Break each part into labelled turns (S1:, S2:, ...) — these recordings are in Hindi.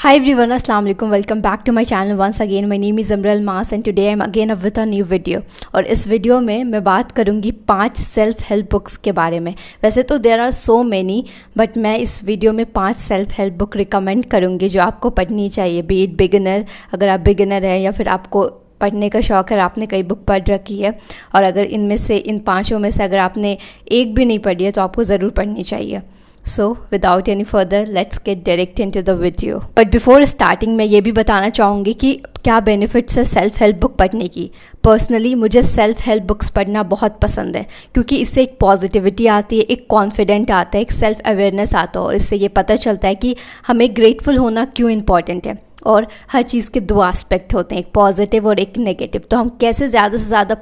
S1: Hi everyone, Assalamu alaikum. Welcome back to my channel once again. My name is Amral Mas and today I'm again up with a new video. और इस वीडियो में मैं बात करूँगी 5 सेल्फ हेल्प बुक्स के बारे में. वैसे तो there are so many but मैं इस वीडियो में 5 सेल्फ हेल्प बुक रिकमेंड करूँगी जो आपको पढ़नी चाहिए. बी इट बिगिनर, अगर आप बिगिनर हैं या फिर आपको पढ़ने का शौक़ है, आपने कई बुक पढ़ रखी है और अगर इनमें से इन 5 में से अगर आपने एक भी नहीं पढ़ी है तो आपको ज़रूर पढ़नी चाहिए. So without any further, let's get direct into the video. But before starting, मैं ये भी बताना चाहूँगी कि क्या बेनिफिट्स है सेल्फ हेल्प बुक पढ़ने की. पर्सनली मुझे सेल्फ हेल्प बुक्स पढ़ना बहुत पसंद है क्योंकि इससे एक पॉजिटिविटी आती है, एक कॉन्फिडेंट आता है, एक सेल्फ अवेयरनेस आता है और इससे ये पता चलता है कि हमें ग्रेटफुल होना क्यों इम्पॉर्टेंट है. और हर चीज़ के 2 एस्पेक्ट होते हैं, एक पॉजिटिव और एक नेगेटिव. तो हम कैसे ज़्यादा से ज़्यादा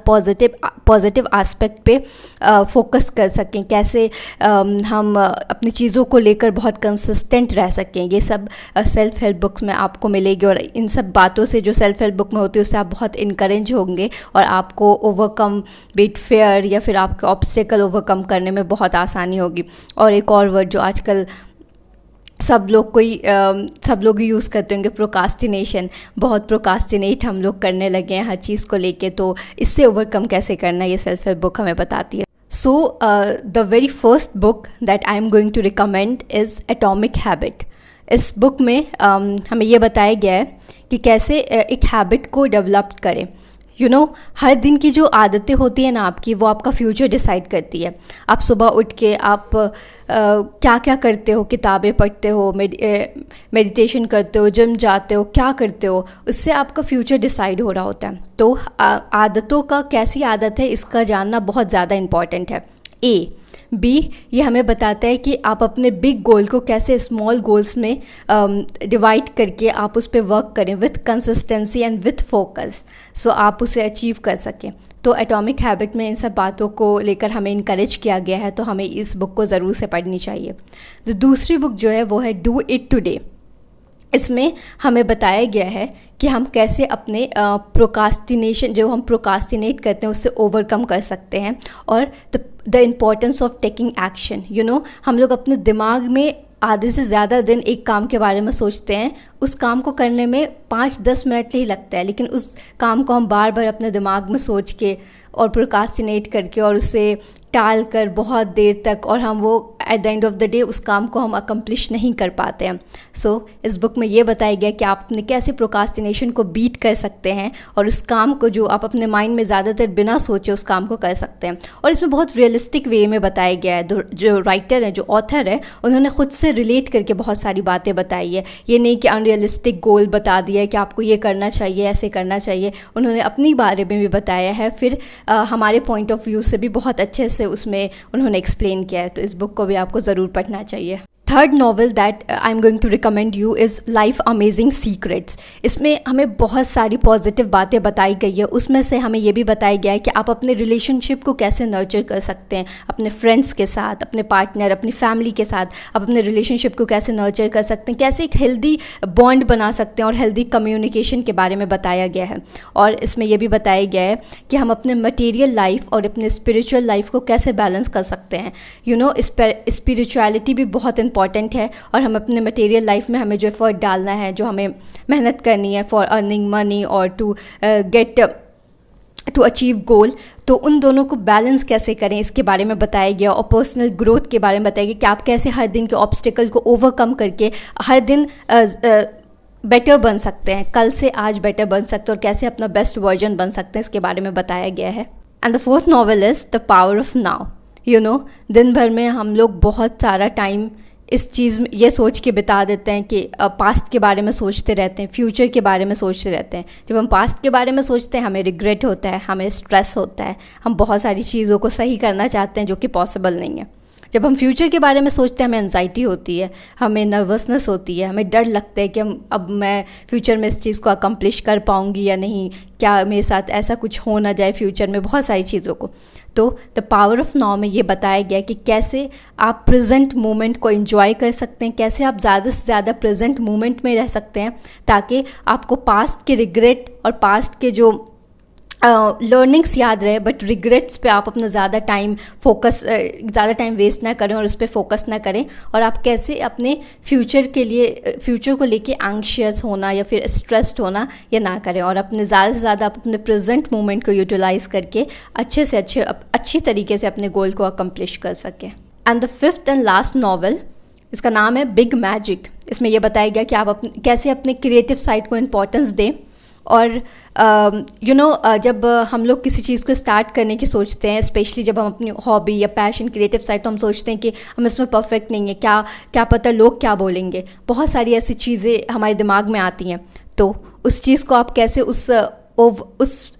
S1: पॉजिटिव एस्पेक्ट पे फोकस कर सकें, कैसे हम अपनी चीज़ों को लेकर बहुत कंसिस्टेंट रह सकें, ये सब सेल्फ हेल्प बुक्स में आपको मिलेगी. और इन सब बातों से जो सेल्फ हेल्प बुक में होती है उससे आप बहुत इनकरेज होंगे और आपको ओवरकम बीट फेयर या फिर आपके ऑब्स्टेकल ओवरकम करने में बहुत आसानी होगी. और एक और वर्ड जो आजकल सब लोग यूज़ करते होंगे, प्रोकास्टिनेशन. बहुत प्रोकास्टिनेट हम लोग करने लगे हैं हर चीज़ को लेके, तो इससे ओवरकम कैसे करना ये सेल्फ हेल्प बुक हमें बताती है. So the very first book that I am going to recommend is atomic habit. इस बुक में हमें ये बताया गया है कि कैसे एक हैबिट को डेवलप करें. हर दिन की जो आदतें होती हैं ना आपकी, वो आपका फ्यूचर डिसाइड करती है. आप सुबह उठ के आप क्या क्या करते हो, किताबें पढ़ते हो, मेडिटेशन करते हो, जिम जाते हो, क्या करते हो, उससे आपका फ्यूचर डिसाइड हो रहा होता है. तो आदतों का कैसी आदत है इसका जानना बहुत ज़्यादा इम्पॉर्टेंट है. ये हमें बताता है कि आप अपने बिग गोल को कैसे स्मॉल गोल्स में डिवाइड करके आप उस पर वर्क करें with consistency and with focus, so आप उसे अचीव कर सकें. तो एटॉमिक हैबिट में इन सब बातों को लेकर हमें इनकरेज किया गया है, तो हमें इस बुक को ज़रूर से पढ़नी चाहिए. तो दूसरी बुक जो है वो है डू इट टुडे. इसमें हमें बताया गया है कि हम कैसे अपने प्रोकास्टिनेशन, जो हम प्रोकास्टिनेट करते हैं, उससे ओवरकम कर सकते हैं. और the importance of taking action. हम लोग अपने दिमाग में आधे से ज़्यादा दिन एक काम के बारे में सोचते हैं, उस काम को करने में 5-10 मिनट ही लगता है, लेकिन उस काम को हम बार बार अपने दिमाग में सोच के और प्रोकास्टिनेट करके और उसे टाल कर बहुत देर तक, और हम वो at the end of the day उस काम को हम अकम्प्लिश नहीं कर पाते हैं. सो इस बुक में ये बताया गया कि आप अपने कैसे प्रोकास्टिनेशन को बीट कर सकते हैं और उस काम को जो आप अपने माइंड में ज़्यादातर बिना सोचे उस काम को कर सकते हैं. और इसमें बहुत रियलिस्टिक वे में बताया गया है. जो राइटर है, जो ऑथर है, उन्होंने ख़ुद से रिलेट करके बहुत सारी बातें बताई है. ये नहीं कि अनरियलिस्टिक गोल बता दिया है कि आपको ये करना चाहिए, ऐसे करना चाहिए. उन्होंने अपनी बारे में भी बताया है, फिर हमारे पॉइंट ऑफ व्यू से भी बहुत अच्छे से उसमें उन्होंने एक्सप्लेन किया है. तो इस बुक को भी आपको ज़रूर पढ़ना चाहिए. Third novel that I am going to recommend you is life amazing secrets. इसमें हमें बहुत सारी पॉजिटिव बातें बताई गई है. उसमें से हमें ये भी बताया गया है कि आप अपने रिलेशनशिप को कैसे नर्चर कर सकते हैं, अपने फ्रेंड्स के साथ, अपने पार्टनर, अपनी फैमिली के साथ आप अपने रिलेशनशिप को कैसे नर्चर कर सकते हैं, कैसे एक हेल्दी बॉन्ड बना सकते हैं, और हेल्दी कम्युनिकेशन के बारे में बताया गया है. और इसमें यह भी बताया गया है कि हम अपने मटेरियल लाइफ और अपने स्पिरिचुअल लाइफ को कैसे बैलेंस कर सकते हैं. स्पिरिचुअलिटी भी बहुत इंपॉर्टेंट है और हम अपने मटेरियल लाइफ में हमें जो एफर्ट डालना है, जो हमें मेहनत करनी है फॉर अर्निंग मनी और टू अचीव गोल, तो उन दोनों को बैलेंस कैसे करें इसके बारे में बताया गया. और पर्सनल ग्रोथ के बारे में बताया गया कि आप कैसे हर दिन के ऑब्स्टिकल को ओवरकम करके हर दिन बेटर बन सकते हैं, कल से आज बेटर बन सकते हैं, और कैसे अपना बेस्ट वर्जन बन सकते हैं, इसके बारे में बताया गया है. And the fourth novel is the power of now. दिन भर में हम लोग बहुत सारा टाइम इस चीज़ में ये सोच के बिता देते हैं कि पास्ट के बारे में सोचते रहते हैं, फ्यूचर के बारे में सोचते रहते हैं. जब हम पास्ट के बारे में सोचते हैं हमें रिग्रेट होता है, हमें स्ट्रेस होता है, हम बहुत सारी चीज़ों को सही करना चाहते हैं जो कि पॉसिबल नहीं है. जब हम फ्यूचर के बारे में सोचते हैं हमें एंजाइटी होती है, हमें नर्वसनेस होती है, हमें डर लगता है कि मैं फ्यूचर में इस चीज़ को अकम्प्लिश कर पाऊँगी या नहीं, क्या मेरे साथ ऐसा कुछ हो ना जाए फ्यूचर में, बहुत सारी चीज़ों को. तो द पावर ऑफ नाउ में ये बताया गया कि कैसे आप प्रेजेंट मोमेंट को एंजॉय कर सकते हैं, कैसे आप ज़्यादा से ज़्यादा प्रेजेंट मोमेंट में रह सकते हैं, ताकि आपको पास्ट के रिग्रेट और पास्ट के जो लर्निंग्स याद रहे, बट रिग्रेट्स पे आप अपना ज़्यादा टाइम वेस्ट ना करें और उस पर फोकस ना करें, और आप कैसे अपने फ्यूचर को लेके एंग्शियस होना या फिर स्ट्रेस्ड होना ये ना करें, और अपने ज़्यादा से ज़्यादा अपने प्रेजेंट मोमेंट को यूटिलाइज़ करके अच्छी तरीके से अपने गोल को अकम्प्लिश कर सकें। And the fifth and last novel, इसका नाम है बिग मैजिक। इसमें यह बताया गया कि आप कैसे अपने क्रिएटिव साइड को इम्पोर्टेंस दें, और जब हम लोग किसी चीज़ को स्टार्ट करने की सोचते हैं, स्पेशली जब हम अपनी हॉबी या पैशन, क्रिएटिव साइड, तो हम सोचते हैं कि हम इसमें परफेक्ट नहीं है, क्या पता लोग क्या बोलेंगे, बहुत सारी ऐसी चीज़ें हमारे दिमाग में आती हैं। तो उस चीज़ को आप कैसे उस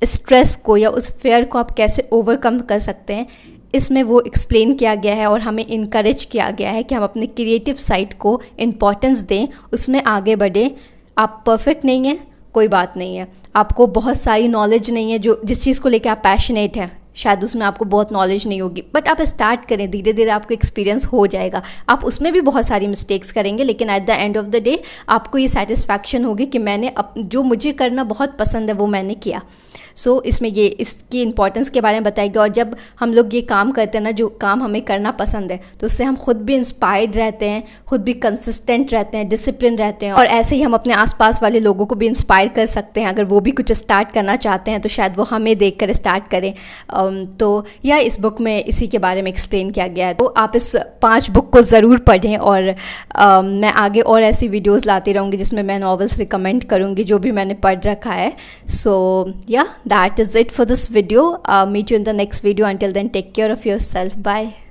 S1: स्ट्रेस को या उस फेयर को आप कैसे ओवरकम कर सकते हैं, इसमें वो एक्सप्लेन किया गया है, और हमें इनकरेज किया गया है कि हम अपने क्रिएटिव साइड को इम्पोर्टेंस दें, उसमें आगे बढ़ें। आप परफेक्ट नहीं हैं, कोई बात नहीं है, आपको बहुत सारी नॉलेज नहीं है, जिस चीज़ को लेकर आप पैशनेट हैं शायद उसमें आपको बहुत नॉलेज नहीं होगी, बट आप स्टार्ट करें, धीरे धीरे आपको एक्सपीरियंस हो जाएगा। आप उसमें भी बहुत सारी मिस्टेक्स करेंगे, लेकिन at the end of the day आपको ये सेटिस्फैक्शन होगी कि मैंने जो मुझे करना बहुत पसंद है वो मैंने किया। सो इसमें इसकी इंपॉर्टेंस के बारे में बताएगा, और जब हम लोग ये काम करते हैं ना, जो काम हमें करना पसंद है, तो उससे हम खुद भी इंस्पायर्ड रहते हैं, खुद भी कंसिस्टेंट रहते हैं, डिसिप्लिन रहते हैं, और ऐसे ही हम अपने आसपास वाले लोगों को भी इंस्पायर कर सकते हैं। अगर वो भी कुछ स्टार्ट करना चाहते हैं तो शायद वो हमें देख कर स्टार्ट करें। तो यह इस बुक में इसी के बारे में एक्सप्लेन किया गया है। तो आप इस 5 बुक को ज़रूर पढ़ें, और मैं आगे और ऐसी वीडियोज़ लाती रहूँगी जिसमें मैं नॉवेल्स रिकमेंड करूँगी जो भी मैंने पढ़ रखा है। सो या that is it for this video. Meet you in the next video. Until then, take care of yourself. Bye.